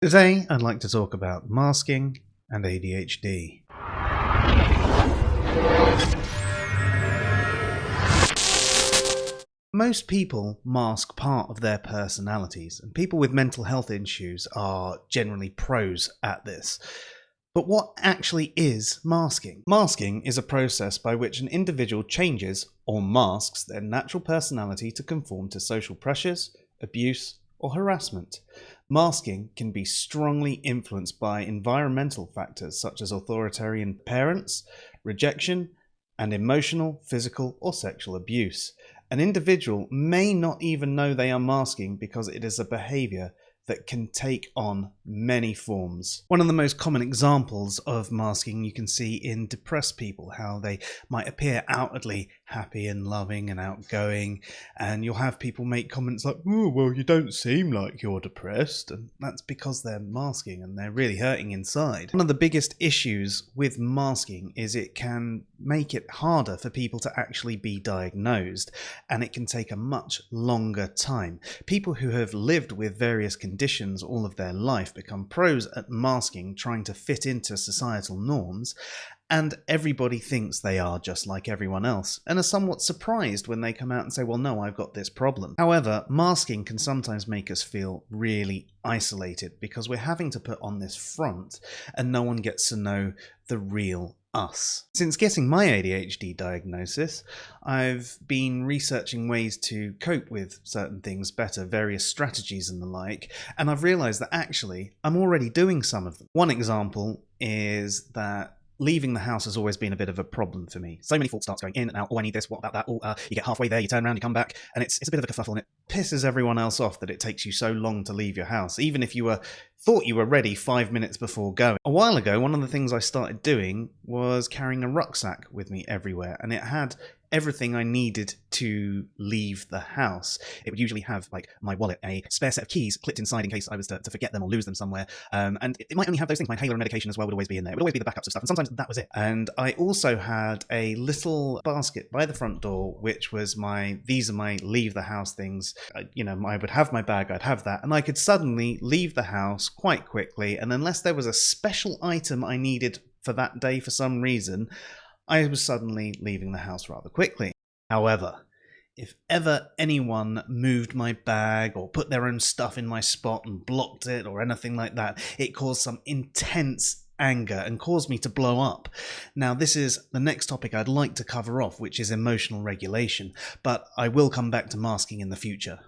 Today, I'd like to talk about masking and ADHD. Most people mask part of their personalities, and people with mental health issues are generally pros at this. But what actually is masking? Masking is a process by which an individual changes or masks their natural personality to conform to social pressures, abuse, or harassment. Masking can be strongly influenced by environmental factors such as authoritarian parents, rejection, and emotional, physical, or sexual abuse. An individual may not even know they are masking because it is a behavior that can take on many forms. One of the most common examples of masking you can see in depressed people, how they might appear outwardly happy and loving and outgoing, and you'll have people make comments like, "Oh, well, you don't seem like you're depressed," and that's because they're masking and they're really hurting inside. One of the biggest issues with masking is it can make it harder for people to actually be diagnosed, and it can take a much longer time. People who have lived with various conditions all of their life become pros at masking, trying to fit into societal norms, and everybody thinks they are just like everyone else, and are somewhat surprised when they come out and say, well, no, I've got this problem. However, masking can sometimes make us feel really isolated because we're having to put on this front and no one gets to know the real us. Since getting my ADHD diagnosis, I've been researching ways to cope with certain things better, various strategies and the like, and I've realized that actually I'm already doing some of them. One example is that leaving the house has always been a bit of a problem for me. So many thoughts start going in and out. Oh, I need this. What about that? Oh, you get halfway there, you turn around, you come back, and it's a bit of a kerfuffle, and it pisses everyone else off that it takes you so long to leave your house, even if you thought you were ready 5 minutes before going. A while ago, one of the things I started doing was carrying a rucksack with me everywhere, and it had everything I needed to leave the house. It would usually have like my wallet, a spare set of keys clipped inside in case I was to forget them or lose them somewhere. And it might only have those things. My inhaler and medication as well would always be in there. It would always be the backups of stuff. And sometimes that was it. And I also had a little basket by the front door, which was these are my leave the house things. I would have my bag, I'd have that. And I could suddenly leave the house quite quickly. And unless there was a special item I needed for that day for some reason, I was suddenly leaving the house rather quickly. However, if ever anyone moved my bag or put their own stuff in my spot and blocked it or anything like that, it caused some intense anger and caused me to blow up. Now, this is the next topic I'd like to cover off, which is emotional regulation, but I will come back to masking in the future.